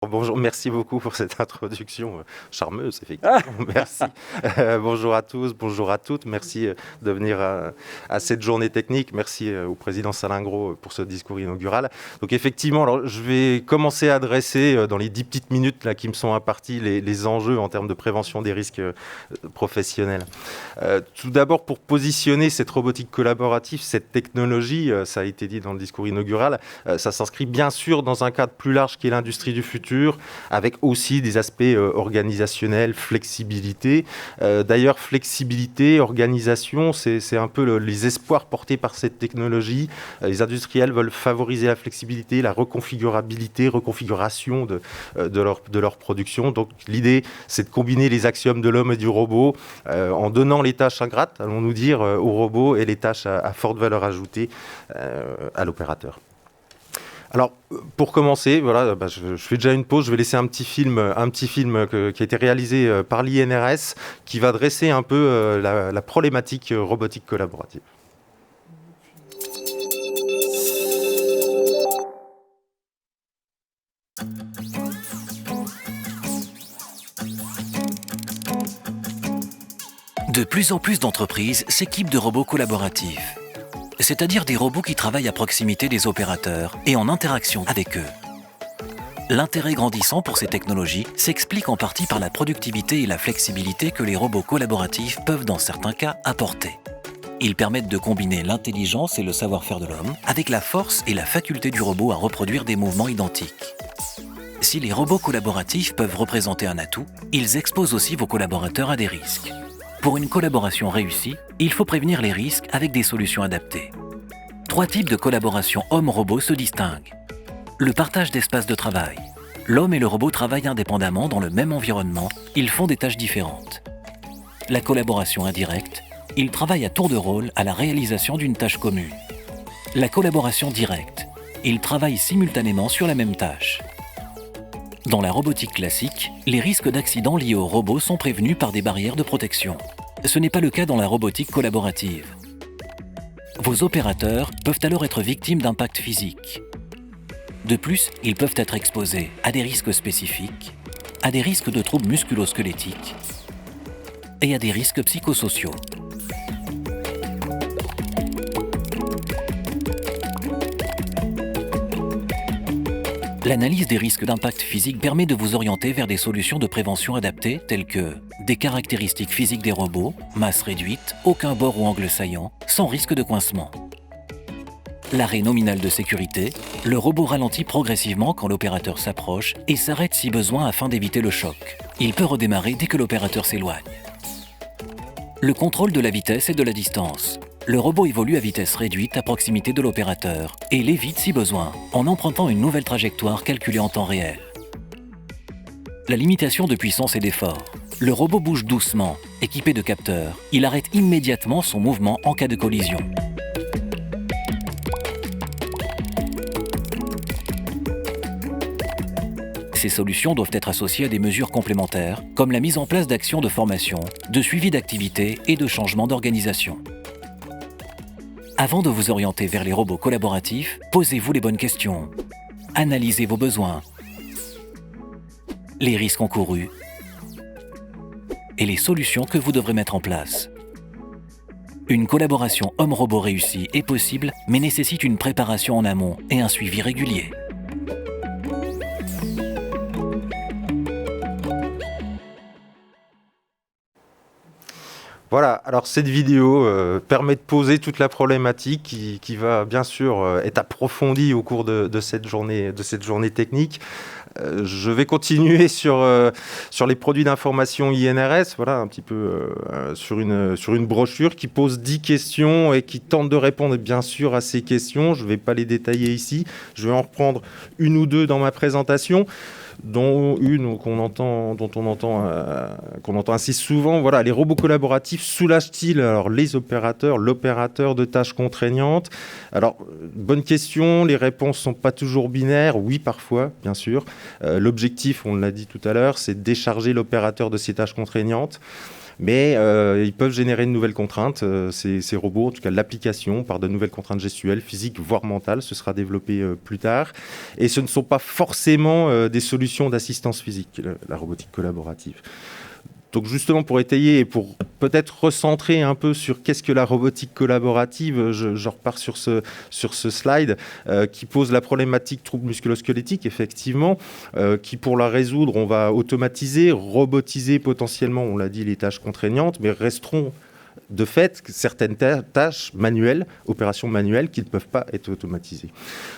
Bonjour, merci beaucoup pour cette introduction charmeuse, effectivement. Merci. Bonjour à tous, bonjour à toutes. Merci de venir à cette journée technique. Merci au président Salingro pour ce discours inaugural. Donc effectivement, alors, je vais commencer à adresser dans les 10 petites minutes là, qui me sont imparties les enjeux en termes de prévention des risques professionnels. Tout d'abord, pour positionner cette robotique collaborative, cette technologie, ça a été dit dans le discours inaugural, ça s'inscrit bien sûr dans un cadre plus large qui est l'industrie du futur, avec aussi des aspects organisationnels, flexibilité. D'ailleurs, flexibilité, organisation, c'est un peu les espoirs portés par cette technologie. Les industriels veulent favoriser la flexibilité, la reconfiguration de leur production. Donc l'idée, c'est de combiner les axiomes de l'homme et du robot en donnant les tâches ingrates, allons-nous dire, au robot et les tâches à forte valeur ajoutée à l'opérateur. Alors, pour commencer, voilà, je fais déjà une pause. Je vais laisser un petit film qui a été réalisé par l'INRS, qui va dresser un peu la problématique robotique collaborative. De plus en plus d'entreprises s'équipent de robots collaboratifs, c'est-à-dire des robots qui travaillent à proximité des opérateurs et en interaction avec eux. L'intérêt grandissant pour ces technologies s'explique en partie par la productivité et la flexibilité que les robots collaboratifs peuvent dans certains cas apporter. Ils permettent de combiner l'intelligence et le savoir-faire de l'homme avec la force et la faculté du robot à reproduire des mouvements identiques. Si les robots collaboratifs peuvent représenter un atout, ils exposent aussi vos collaborateurs à des risques. Pour une collaboration réussie, il faut prévenir les risques avec des solutions adaptées. 3 types de collaboration homme-robot se distinguent. Le partage d'espace de travail. L'homme et le robot travaillent indépendamment dans le même environnement, ils font des tâches différentes. La collaboration indirecte. Ils travaillent à tour de rôle à la réalisation d'une tâche commune. La collaboration directe. Ils travaillent simultanément sur la même tâche. Dans la robotique classique, les risques d'accidents liés aux robots sont prévenus par des barrières de protection. Ce n'est pas le cas dans la robotique collaborative. Vos opérateurs peuvent alors être victimes d'impacts physiques. De plus, ils peuvent être exposés à des risques spécifiques, à des risques de troubles musculo-squelettiques et à des risques psychosociaux. L'analyse des risques d'impact physique permet de vous orienter vers des solutions de prévention adaptées telles que des caractéristiques physiques des robots, masse réduite, aucun bord ou angle saillant, sans risque de coincement. L'arrêt nominal de sécurité, le robot ralentit progressivement quand l'opérateur s'approche et s'arrête si besoin afin d'éviter le choc. Il peut redémarrer dès que l'opérateur s'éloigne. Le contrôle de la vitesse et de la distance. Le robot évolue à vitesse réduite à proximité de l'opérateur et l'évite si besoin, en empruntant une nouvelle trajectoire calculée en temps réel. La limitation de puissance et d'effort. Le robot bouge doucement, équipé de capteurs. Il arrête immédiatement son mouvement en cas de collision. Ces solutions doivent être associées à des mesures complémentaires, comme la mise en place d'actions de formation, de suivi d'activité et de changement d'organisation. Avant de vous orienter vers les robots collaboratifs, posez-vous les bonnes questions. Analysez vos besoins, les risques encourus et les solutions que vous devrez mettre en place. Une collaboration homme-robot réussie est possible, mais nécessite une préparation en amont et un suivi régulier. Voilà, alors cette vidéo permet de poser toute la problématique qui va bien sûr être approfondie au cours de cette journée technique. Je vais continuer sur les produits d'information INRS, voilà, un petit peu sur une brochure qui pose 10 questions et qui tente de répondre bien sûr à ces questions. Je ne vais pas les détailler ici, je vais en reprendre une ou deux dans ma présentation, dont une qu'on entend assez souvent. Voilà, les robots collaboratifs soulagent-ils alors l'opérateur de tâches contraignantes? Alors, bonne question, les réponses ne sont pas toujours binaires. Oui, parfois, bien sûr. L'objectif, on l'a dit tout à l'heure, c'est de décharger l'opérateur de ses tâches contraignantes. mais ils peuvent générer de nouvelles contraintes, ces robots, en tout cas l'application par de nouvelles contraintes gestuelles, physiques, voire mentales, ce sera développé plus tard. Et ce ne sont pas forcément des solutions d'assistance physique, la robotique collaborative. Donc justement, pour étayer et pour peut-être recentrer un peu sur qu'est-ce que la robotique collaborative, je repars sur ce slide qui pose la problématique trouble musculo-squelettique, effectivement, qui pour la résoudre, on va automatiser, robotiser potentiellement, on l'a dit, les tâches contraignantes, mais resteront de fait certaines tâches manuelles, opérations manuelles qui ne peuvent pas être automatisées.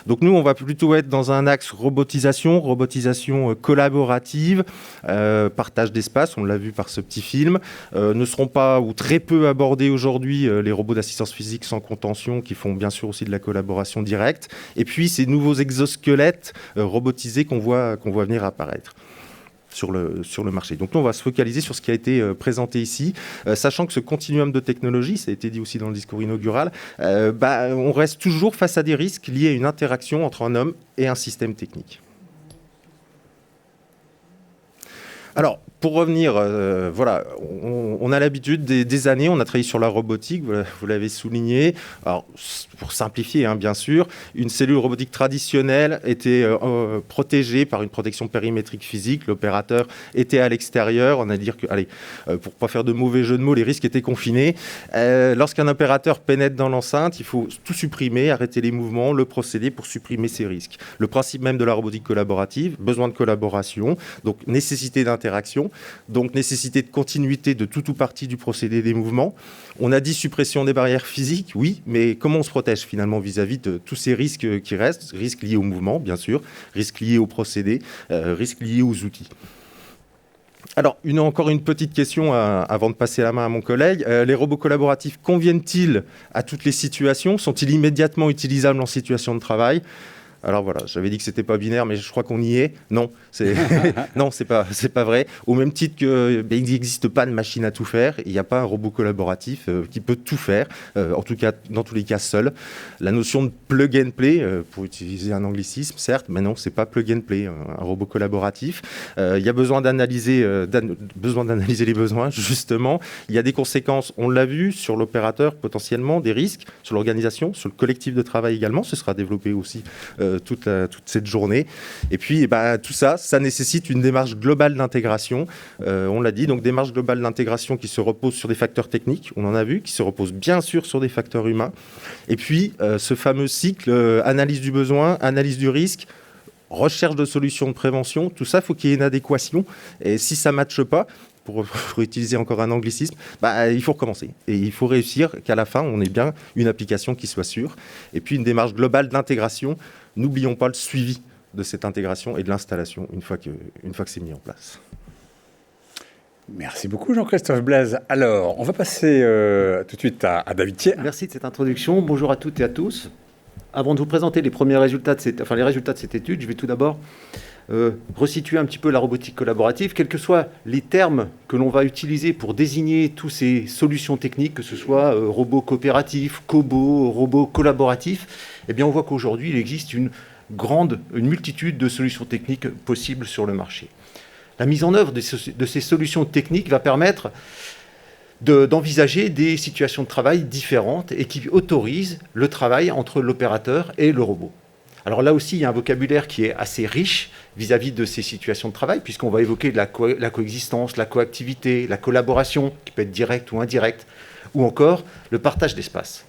Donc nous, on va plutôt être dans un axe robotisation collaborative, partage d'espace, on l'a vu par ce petit film, ne seront pas ou très peu abordés aujourd'hui les robots d'assistance physique sans contention qui font bien sûr aussi de la collaboration directe, et puis ces nouveaux exosquelettes robotisés qu'on voit venir apparaître sur le marché. Donc nous, on va se focaliser sur ce qui a été présenté ici, sachant que ce continuum de technologie, ça a été dit aussi dans le discours inaugural, on reste toujours face à des risques liés à une interaction entre un homme et un système technique. Alors, pour revenir, voilà, on a l'habitude des années, on a travaillé sur la robotique, vous l'avez souligné. Alors, pour simplifier, bien sûr, une cellule robotique traditionnelle était protégée par une protection périmétrique physique. L'opérateur était à l'extérieur. On a dit que, allez, pour ne pas faire de mauvais jeu de mots, les risques étaient confinés. Lorsqu'un opérateur pénètre dans l'enceinte, il faut tout supprimer, arrêter les mouvements, le procédé pour supprimer ces risques. Le principe même de la robotique collaborative, besoin de collaboration, donc nécessité d'interaction. Donc nécessité de continuité de tout ou partie du procédé des mouvements. On a dit suppression des barrières physiques, oui, mais comment on se protège finalement vis-à-vis de tous ces risques qui restent, risques liés au mouvement, bien sûr, risques liés au procédé, risques liés aux outils. Alors, encore une petite question avant de passer la main à mon collègue. Les robots collaboratifs conviennent-ils à toutes les situations? Sont-ils immédiatement utilisables en situation de travail? Alors voilà, j'avais dit que c'était pas binaire, mais je crois qu'on y est. Non, non, c'est pas vrai. Au même titre que il n'existe pas de machine à tout faire, il n'y a pas un robot collaboratif qui peut tout faire. En tout cas, dans tous les cas, seul. La notion de plug and play, pour utiliser un anglicisme, certes, mais non, c'est pas plug and play, un robot collaboratif. Il y a besoin d'analyser les besoins, justement. Il y a des conséquences, on l'a vu, sur l'opérateur potentiellement, des risques, sur l'organisation, sur le collectif de travail également. Ce sera développé aussi toute cette journée. Et puis, tout ça nécessite une démarche globale d'intégration. On l'a dit, donc démarche globale d'intégration qui se repose sur des facteurs techniques, on en a vu, qui se repose bien sûr sur des facteurs humains. Et puis, ce fameux cycle, analyse du besoin, analyse du risque, recherche de solutions de prévention, tout ça, il faut qu'il y ait une adéquation. Et si ça ne matche pas, pour utiliser encore un anglicisme, il faut recommencer. Et il faut réussir qu'à la fin, on ait bien une application qui soit sûre. Et puis, une démarche globale d'intégration. N'oublions pas le suivi de cette intégration et de l'installation une fois que c'est mis en place. Merci beaucoup Jean-Christophe Blaise. Alors, on va passer tout de suite à David Thiers. Merci de cette introduction. Bonjour à toutes et à tous. Avant de vous présenter les résultats de cette étude, je vais tout d'abord resituer un petit peu la robotique collaborative, quels que soient les termes que l'on va utiliser pour désigner toutes ces solutions techniques, que ce soit robots coopératifs, cobots, robots collaboratifs, eh bien on voit qu'aujourd'hui, il existe une multitude de solutions techniques possibles sur le marché. La mise en œuvre de ces solutions techniques va permettre d'envisager des situations de travail différentes et qui autorisent le travail entre l'opérateur et le robot. Alors là aussi, il y a un vocabulaire qui est assez riche vis-à-vis de ces situations de travail, puisqu'on va évoquer la coexistence, la coactivité, la collaboration, qui peut être directe ou indirecte, ou encore le partage d'espace.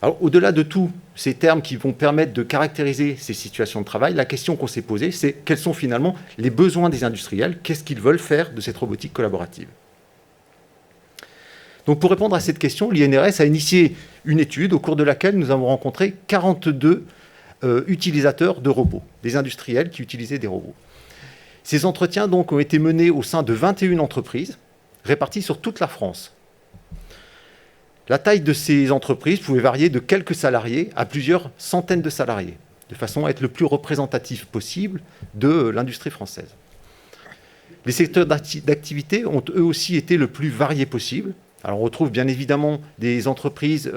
Alors, au-delà de tous ces termes qui vont permettre de caractériser ces situations de travail, la question qu'on s'est posée, c'est quels sont finalement les besoins des industriels, qu'est-ce qu'ils veulent faire de cette robotique collaborative. Donc pour répondre à cette question, l'INRS a initié une étude au cours de laquelle nous avons rencontré 42 utilisateurs de robots, des industriels qui utilisaient des robots. Ces entretiens donc ont été menés au sein de 21 entreprises réparties sur toute la France. La taille de ces entreprises pouvait varier de quelques salariés à plusieurs centaines de salariés, de façon à être le plus représentatif possible de l'industrie française. Les secteurs d'activité ont eux aussi été le plus variés possible. Alors on retrouve bien évidemment des entreprises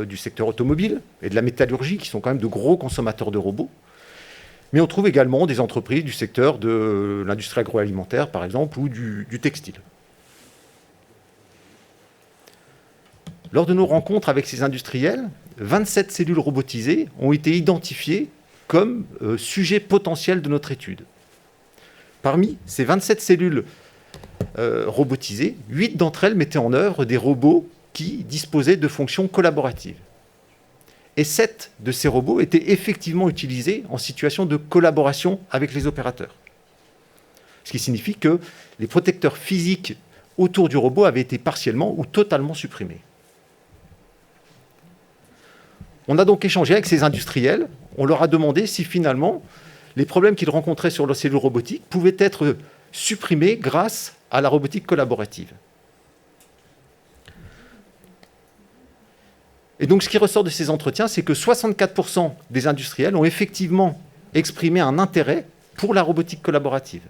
du secteur automobile et de la métallurgie qui sont quand même de gros consommateurs de robots. Mais on trouve également des entreprises du secteur de l'industrie agroalimentaire par exemple ou du textile. Lors de nos rencontres avec ces industriels, 27 cellules robotisées ont été identifiées comme sujets potentiels de notre étude. Parmi ces 27 cellules robotisées, 8 d'entre elles mettaient en œuvre des robots qui disposaient de fonctions collaboratives. Et 7 de ces robots étaient effectivement utilisés en situation de collaboration avec les opérateurs. Ce qui signifie que les protecteurs physiques autour du robot avaient été partiellement ou totalement supprimés. On a donc échangé avec ces industriels, on leur a demandé si finalement les problèmes qu'ils rencontraient sur leurs cellules robotiques pouvaient être supprimés grâce à la robotique collaborative. Et donc ce qui ressort de ces entretiens, c'est que 64% des industriels ont effectivement exprimé un intérêt pour la robotique collaborative.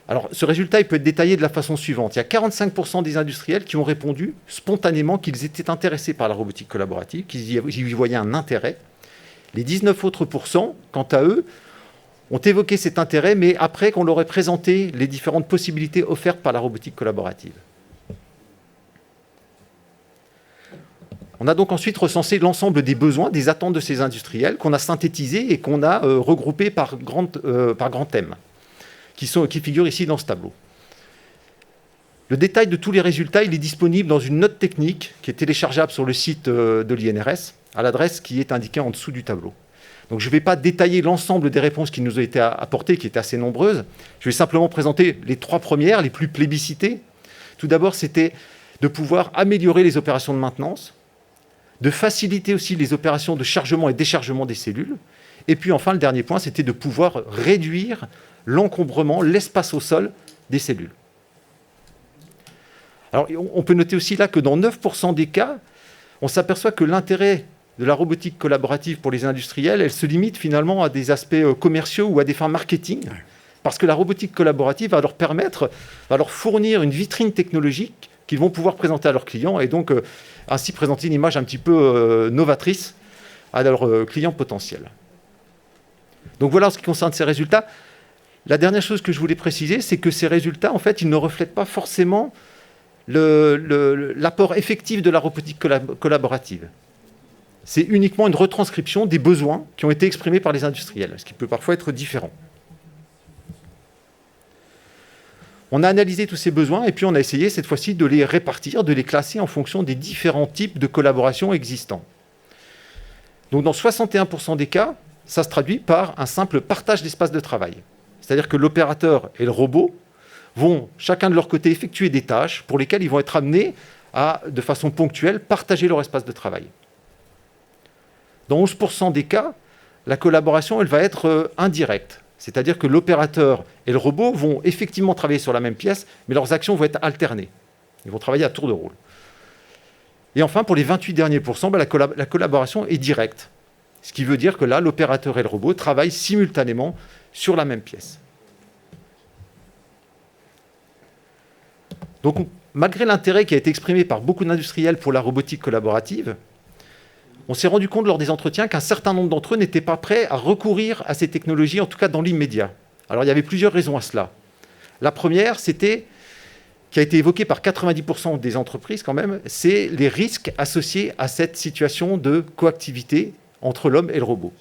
Alors ce résultat il peut être détaillé de la façon suivante. Il y a 45% des industriels qui ont répondu spontanément qu'ils étaient intéressés par la robotique collaborative, qu'ils y voyaient un intérêt. Les 19 autres %, quant à eux, ont évoqué cet intérêt, mais après qu'on leur ait présenté les différentes possibilités offertes par la robotique collaborative. On a donc ensuite recensé l'ensemble des besoins, des attentes de ces industriels, qu'on a synthétisés et qu'on a regroupés par grands thèmes, qui figurent ici dans ce tableau. Le détail de tous les résultats, il est disponible dans une note technique qui est téléchargeable sur le site de l'INRS, à l'adresse qui est indiquée en dessous du tableau. Donc je ne vais pas détailler l'ensemble des réponses qui nous ont été apportées, qui étaient assez nombreuses. Je vais simplement présenter les 3 premières, les plus plébiscitées. Tout d'abord, c'était de pouvoir améliorer les opérations de maintenance, de faciliter aussi les opérations de chargement et déchargement des cellules. Et puis enfin, le dernier point, c'était de pouvoir réduire l'encombrement, l'espace au sol des cellules. Alors, on peut noter aussi là que dans 9% des cas, on s'aperçoit que l'intérêt de la robotique collaborative pour les industriels, elle se limite finalement à des aspects commerciaux ou à des fins marketing, parce que la robotique collaborative va leur fournir une vitrine technologique qu'ils vont pouvoir présenter à leurs clients et donc ainsi présenter une image un petit peu novatrice à leurs clients potentiels. Donc voilà en ce qui concerne ces résultats. La dernière chose que je voulais préciser, c'est que ces résultats, en fait, ils ne reflètent pas forcément l'apport effectif de la robotique collaborative. C'est uniquement une retranscription des besoins qui ont été exprimés par les industriels, ce qui peut parfois être différent. On a analysé tous ces besoins et puis on a essayé cette fois-ci de les répartir, de les classer en fonction des différents types de collaboration existants. Donc dans 61% des cas, ça se traduit par un simple partage d'espace de travail. C'est-à-dire que l'opérateur et le robot vont chacun de leur côté effectuer des tâches pour lesquelles ils vont être amenés à, de façon ponctuelle, partager leur espace de travail. Dans 11% des cas, la collaboration elle va être indirecte. C'est-à-dire que l'opérateur et le robot vont effectivement travailler sur la même pièce, mais leurs actions vont être alternées. Ils vont travailler à tour de rôle. Et enfin, pour les 28 derniers pourcents, la collaboration est directe. Ce qui veut dire que là, l'opérateur et le robot travaillent simultanément sur la même pièce. Donc, malgré l'intérêt qui a été exprimé par beaucoup d'industriels pour la robotique collaborative, on s'est rendu compte lors des entretiens qu'un certain nombre d'entre eux n'étaient pas prêts à recourir à ces technologies, en tout cas dans l'immédiat. Alors, il y avait plusieurs raisons à cela. La première, c'était, qui a été évoquée par 90% des entreprises quand même, c'est les risques associés à cette situation de coactivité entre l'homme et le robot.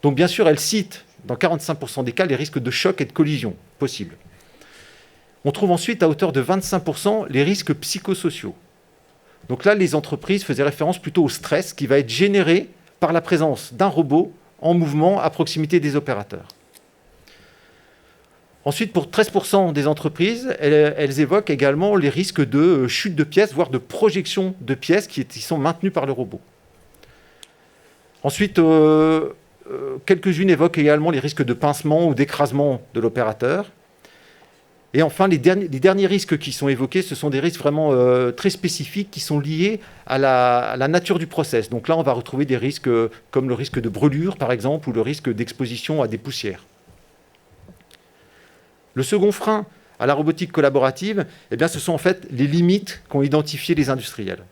Donc, bien sûr, elle cite, dans 45% des cas, les risques de choc et de collision possibles. On trouve ensuite, à hauteur de 25%, les risques psychosociaux. Donc là, les entreprises faisaient référence plutôt au stress qui va être généré par la présence d'un robot en mouvement à proximité des opérateurs. Ensuite, pour 13% des entreprises, elles évoquent également les risques de chute de pièces, voire de projection de pièces qui sont maintenues par le robot. Ensuite, quelques-unes évoquent également les risques de pincement ou d'écrasement de l'opérateur. Et enfin, les derniers risques qui sont évoqués, ce sont des risques vraiment très spécifiques qui sont liés à la nature du process. Donc là, on va retrouver des risques comme le risque de brûlure, par exemple, ou le risque d'exposition à des poussières. Le second frein à la robotique collaborative, eh bien, ce sont en fait les limites qu'ont identifiées les industriels.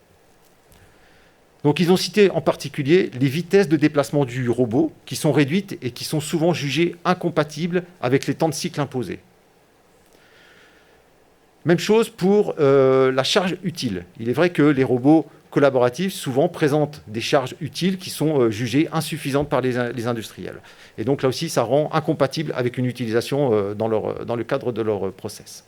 Donc ils ont cité en particulier les vitesses de déplacement du robot, qui sont réduites et qui sont souvent jugées incompatibles avec les temps de cycle imposés. Même chose pour la charge utile. Il est vrai que les robots collaboratifs souvent présentent des charges utiles qui sont jugées insuffisantes par les industriels. Et donc là aussi, ça rend incompatible avec une utilisation dans le cadre de leur process.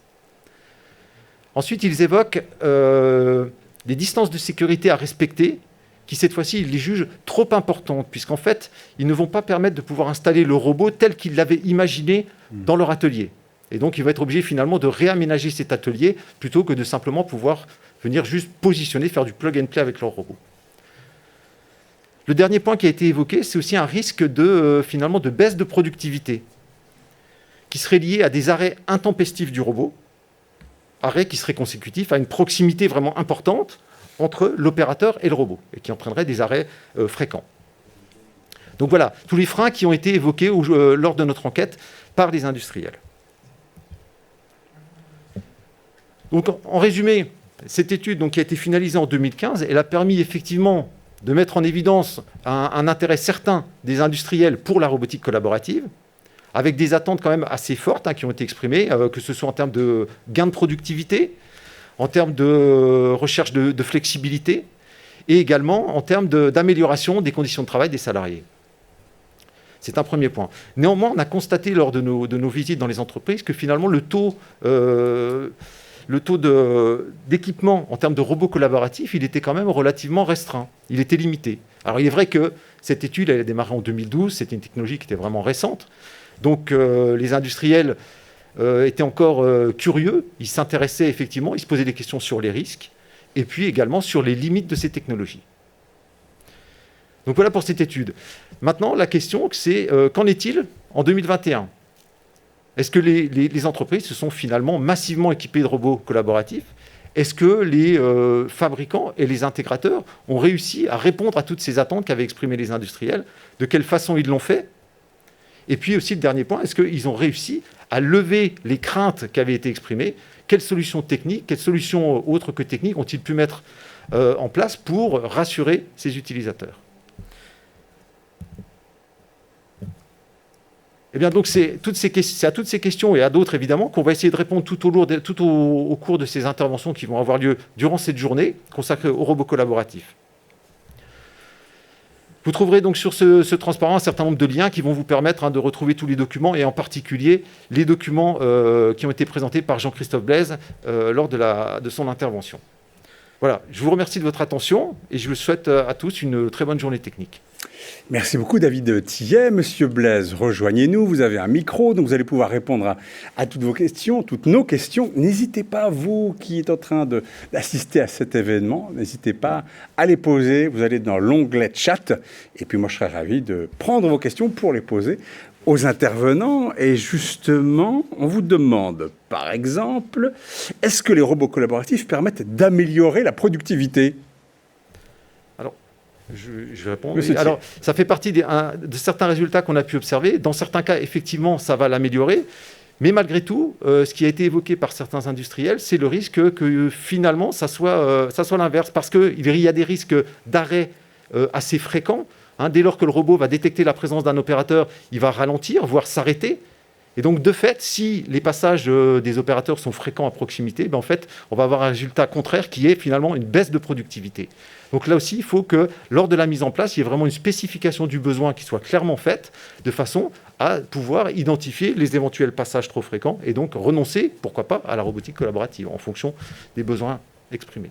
Ensuite, ils évoquent des distances de sécurité à respecter, qui cette fois-ci, ils les jugent trop importantes, puisqu'en fait, ils ne vont pas permettre de pouvoir installer le robot tel qu'ils l'avaient imaginé dans leur atelier. Et donc, ils vont être obligés finalement de réaménager cet atelier plutôt que de simplement pouvoir venir juste positionner, faire du plug and play avec leur robot. Le dernier point qui a été évoqué, c'est aussi un risque finalement de baisse de productivité qui serait lié à des arrêts intempestifs du robot, arrêts qui seraient consécutifs à une proximité vraiment importante entre l'opérateur et le robot, et qui entraînerait des arrêts fréquents. Donc voilà, tous les freins qui ont été évoqués lors de notre enquête par les industriels. Donc en résumé, cette étude qui a été finalisée en 2015, elle a permis effectivement de mettre en évidence un intérêt certain des industriels pour la robotique collaborative, avec des attentes quand même assez fortes qui ont été exprimées, que ce soit en termes de gain de productivité, en termes de recherche de flexibilité, et également en termes d'amélioration des conditions de travail des salariés. C'est un premier point. Néanmoins, on a constaté lors de nos visites dans les entreprises que finalement le taux d'équipement en termes de robots collaboratifs, il était quand même relativement restreint. Il était limité. Alors il est vrai que cette étude, elle a démarré en 2012, c'était une technologie qui était vraiment récente. Donc les industriels étaient encore curieux, ils s'intéressaient effectivement, ils se posaient des questions sur les risques, et puis également sur les limites de ces technologies. Donc voilà pour cette étude. Maintenant, la question, c'est qu'en est-il en 2021 ? Est-ce que les entreprises se sont finalement massivement équipées de robots collaboratifs ? Est-ce que les fabricants et les intégrateurs ont réussi à répondre à toutes ces attentes qu'avaient exprimées les industriels ? De quelle façon ils l'ont fait ? Et puis aussi le dernier point, est-ce qu'ils ont réussi à lever les craintes qui avaient été exprimées ? Quelles solutions techniques, quelles solutions autres que techniques ont-ils pu mettre en place pour rassurer ces utilisateurs ? Eh bien, donc, c'est à toutes ces questions et à d'autres, évidemment, qu'on va essayer de répondre tout au cours de ces interventions qui vont avoir lieu durant cette journée consacrée aux robots collaboratifs. Vous trouverez donc sur ce transparent un certain nombre de liens qui vont vous permettre de retrouver tous les documents, et en particulier les documents qui ont été présentés par Jean-Christophe Blaise lors de son intervention. Voilà, je vous remercie de votre attention et je vous souhaite à tous une très bonne journée technique. Merci beaucoup David Thillet. Monsieur Blaise, rejoignez-nous, vous avez un micro, donc vous allez pouvoir répondre à toutes vos questions, toutes nos questions. N'hésitez pas, vous qui êtes en train d'assister à cet événement, n'hésitez pas à les poser, vous allez dans l'onglet chat, et puis moi je serai ravi de prendre vos questions pour les poser aux intervenants. Et justement, on vous demande, par exemple, est-ce que les robots collaboratifs permettent d'améliorer la productivité ? Je réponds. Oui. Alors, ça fait partie de certains résultats qu'on a pu observer. Dans certains cas, effectivement, ça va l'améliorer. Mais malgré tout, ce qui a été évoqué par certains industriels, c'est le risque que finalement, ça soit l'inverse. Parce qu'il y a des risques d'arrêt assez fréquents. Dès lors que le robot va détecter la présence d'un opérateur, il va ralentir, voire s'arrêter. Et donc, de fait, si les passages des opérateurs sont fréquents à proximité, en fait, on va avoir un résultat contraire qui est finalement une baisse de productivité. Donc là aussi, il faut que, lors de la mise en place, il y ait vraiment une spécification du besoin qui soit clairement faite, de façon à pouvoir identifier les éventuels passages trop fréquents et donc renoncer, pourquoi pas, à la robotique collaborative en fonction des besoins exprimés.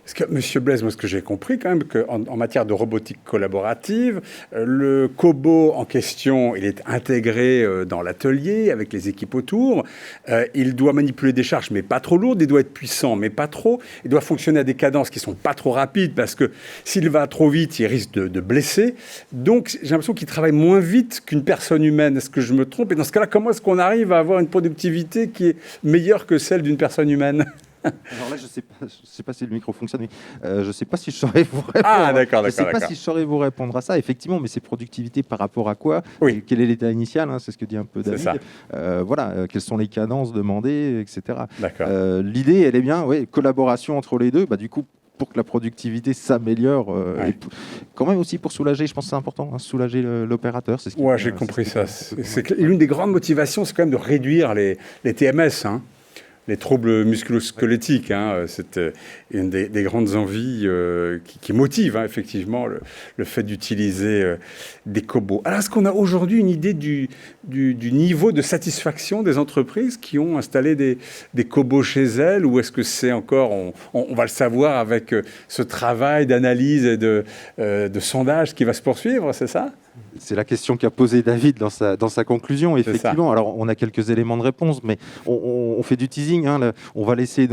Parce que, Monsieur Blaise, moi, ce que j'ai compris quand même, qu'en matière de robotique collaborative, le cobot en question, il est intégré dans l'atelier avec les équipes autour. Il doit manipuler des charges, mais pas trop lourdes. Il doit être puissant, mais pas trop. Il doit fonctionner à des cadences qui sont pas trop rapides, parce que s'il va trop vite, il risque de blesser. Donc, j'ai l'impression qu'il travaille moins vite qu'une personne humaine. Est-ce que je me trompe ? Et dans ce cas-là, comment est-ce qu'on arrive à avoir une productivité qui est meilleure que celle d'une personne humaine ? Alors là, je sais pas si le micro fonctionne, mais je ne sais pas si je saurais vous répondre. Ah, d'accord. Je ne sais pas si je saurais vous répondre à ça. Effectivement, mais c'est productivité par rapport à quoi ? Oui. Quel est l'état initial ? C'est ce que dit un peu David. C'est ça. Quelles sont les cadences demandées, etc. D'accord. L'idée, elle est bien, collaboration entre les deux. Du coup, pour que la productivité s'améliore, et quand même aussi pour soulager, je pense que c'est important, soulager l'opérateur. Ouais, j'ai compris ça. L'une des grandes motivations, c'est quand même de réduire les TMS. les troubles musculo-squelettiques. C'est une des grandes envies qui motive effectivement le fait d'utiliser des cobots. Alors, est-ce qu'on a aujourd'hui une idée du niveau de satisfaction des entreprises qui ont installé des cobots chez elles, ou est-ce que c'est encore, on va le savoir avec ce travail d'analyse et de sondage qui va se poursuivre, c'est ça ? C'est la question qu'a posée David dans sa conclusion, effectivement. Alors, on a quelques éléments de réponse, mais on fait du teasing. On va laisser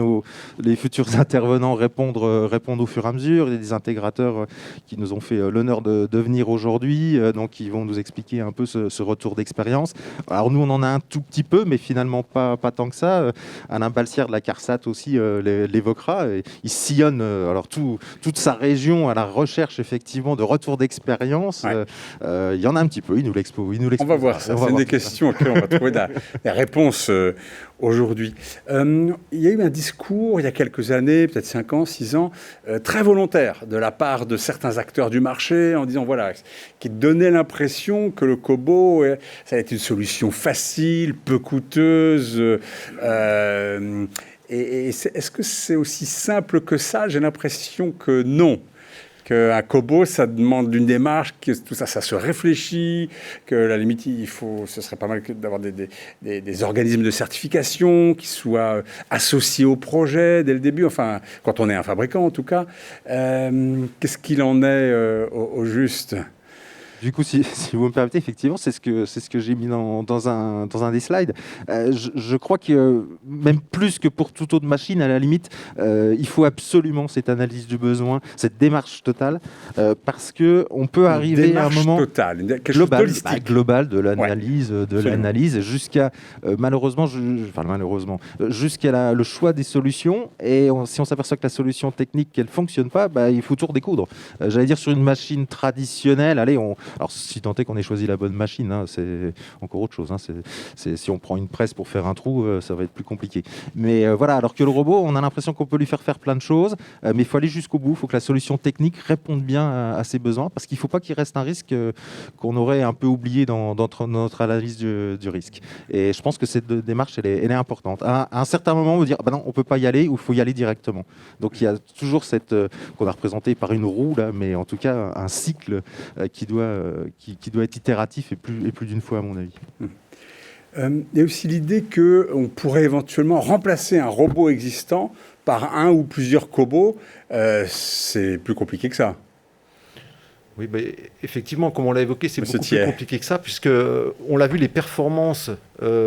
les futurs intervenants répondre au fur et à mesure. Il y a des intégrateurs qui nous ont fait l'honneur de venir aujourd'hui, donc ils vont nous expliquer un peu ce retour d'expérience. Alors, nous, on en a un tout petit peu, mais finalement pas tant que ça. Alain Balsière de la CARSAT aussi l'évoquera. Il sillonne toute sa région à la recherche, effectivement, de retour d'expérience. Ouais. Il y en a un petit peu, il nous l'expose. On va voir ça, c'est une des questions auxquelles on va trouver des réponses aujourd'hui. Il y a eu un discours il y a quelques années, peut-être 5 ans, 6 ans, très volontaire de la part de certains acteurs du marché, en disant, qui donnait l'impression que le Kobo, ça allait être une solution facile, peu coûteuse. Est-ce que c'est aussi simple que ça ? J'ai l'impression que non. Un Kobo, ça demande une démarche, que tout ça, ça se réfléchit, que à la limite, ce serait pas mal d'avoir des organismes de certification qui soient associés au projet dès le début, enfin, quand on est un fabricant en tout cas. Qu'est-ce qu'il en est au juste ? Du coup, si vous me permettez, effectivement, c'est ce que j'ai mis dans un des slides. Je crois que même plus que pour toute autre machine, à la limite, il faut absolument cette analyse du besoin, cette démarche totale, parce que on peut arriver à un moment global de l'analyse, l'analyse jusqu'à jusqu'à le choix des solutions. Et si on s'aperçoit que la solution technique elle fonctionne pas, il faut tout redécoudre. J'allais dire sur une machine traditionnelle, alors, si tant est qu'on ait choisi la bonne machine, c'est encore autre chose. Si on prend une presse pour faire un trou, ça va être plus compliqué. Mais voilà, alors que le robot, on a l'impression qu'on peut lui faire plein de choses, mais il faut aller jusqu'au bout. Il faut que la solution technique réponde bien à ses besoins, parce qu'il ne faut pas qu'il reste un risque qu'on aurait un peu oublié dans notre analyse du risque. Et je pense que cette démarche, elle est importante. À un certain moment, on va dire, non, on ne peut pas y aller, ou il faut y aller directement. Donc, il y a toujours cette, qu'on a représenté par une roue, là, mais en tout cas, un cycle qui doit être itératif et plus d'une fois, à mon avis. Il y a aussi l'idée qu'on pourrait éventuellement remplacer un robot existant par un ou plusieurs cobots. C'est plus compliqué que ça. Oui, effectivement, comme on l'a évoqué, c'est beaucoup plus compliqué que ça, puisque on l'a vu, les performances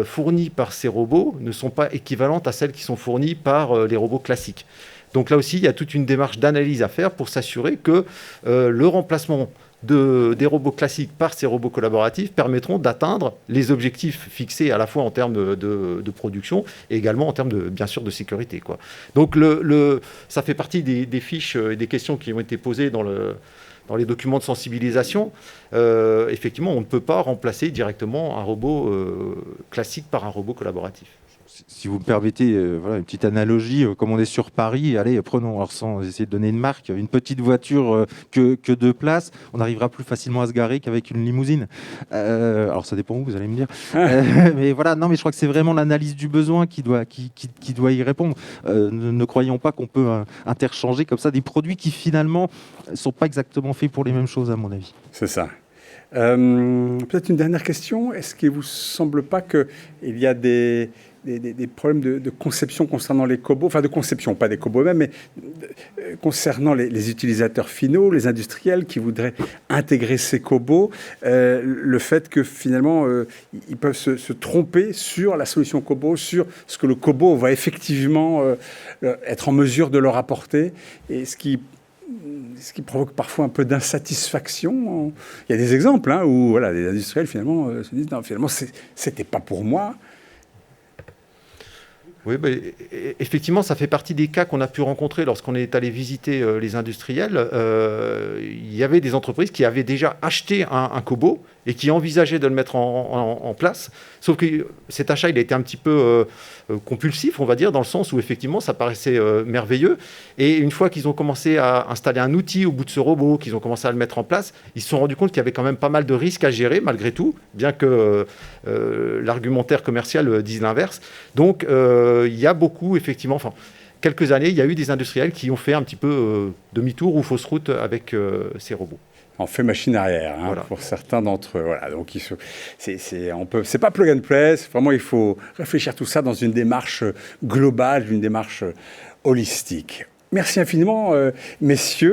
fournies par ces robots ne sont pas équivalentes à celles qui sont fournies par les robots classiques. Donc là aussi, il y a toute une démarche d'analyse à faire pour s'assurer que le remplacement des robots classiques par ces robots collaboratifs permettront d'atteindre les objectifs fixés à la fois en termes de production et également en termes bien sûr de sécurité, quoi. Donc ça fait partie des fiches et des questions qui ont été posées dans les documents de sensibilisation. Effectivement, on ne peut pas remplacer directement un robot classique par un robot collaboratif. Si vous me permettez, une petite analogie, comme on est sur Paris, allez, prenons, alors sans essayer de donner une marque, une petite voiture que 2 places, on arrivera plus facilement à se garer qu'avec une limousine. Alors ça dépend où, vous allez me dire. Mais voilà, non, mais je crois que c'est vraiment l'analyse du besoin qui doit y répondre. Ne croyons pas qu'on peut interchanger comme ça des produits qui finalement ne sont pas exactement faits pour les mêmes choses, à mon avis. C'est ça. Peut-être une dernière question. Est-ce qu'il ne vous semble pas qu'il y a des problèmes de conception concernant les cobots, enfin de conception, pas des cobots eux-mêmes, mais concernant les utilisateurs finaux, les industriels qui voudraient intégrer ces cobots, le fait que finalement ils peuvent se tromper sur la solution cobot, sur ce que le cobot va effectivement être en mesure de leur apporter, et ce qui provoque parfois un peu d'insatisfaction. Il y a des exemples où les industriels finalement se disent non, finalement c'était pas pour moi. Oui, effectivement, ça fait partie des cas qu'on a pu rencontrer lorsqu'on est allé visiter les industriels. Il y avait des entreprises qui avaient déjà acheté un Kobo et qui envisageaient de le mettre en place. Sauf que cet achat, il a été un petit peu compulsif, on va dire, dans le sens où effectivement, ça paraissait merveilleux. Et une fois qu'ils ont commencé à installer un outil au bout de ce robot, qu'ils ont commencé à le mettre en place, ils se sont rendus compte qu'il y avait quand même pas mal de risques à gérer, malgré tout, bien que l'argumentaire commercial dise l'inverse. Donc, il y a beaucoup, effectivement, quelques années, il y a eu des industriels qui ont fait un petit peu demi-tour ou fausse route avec ces robots. On fait machine arrière, Voilà. pour certains d'entre eux. Voilà, donc c'est pas plug and play. Vraiment, il faut réfléchir tout ça dans une démarche globale, une démarche holistique. Merci infiniment, messieurs.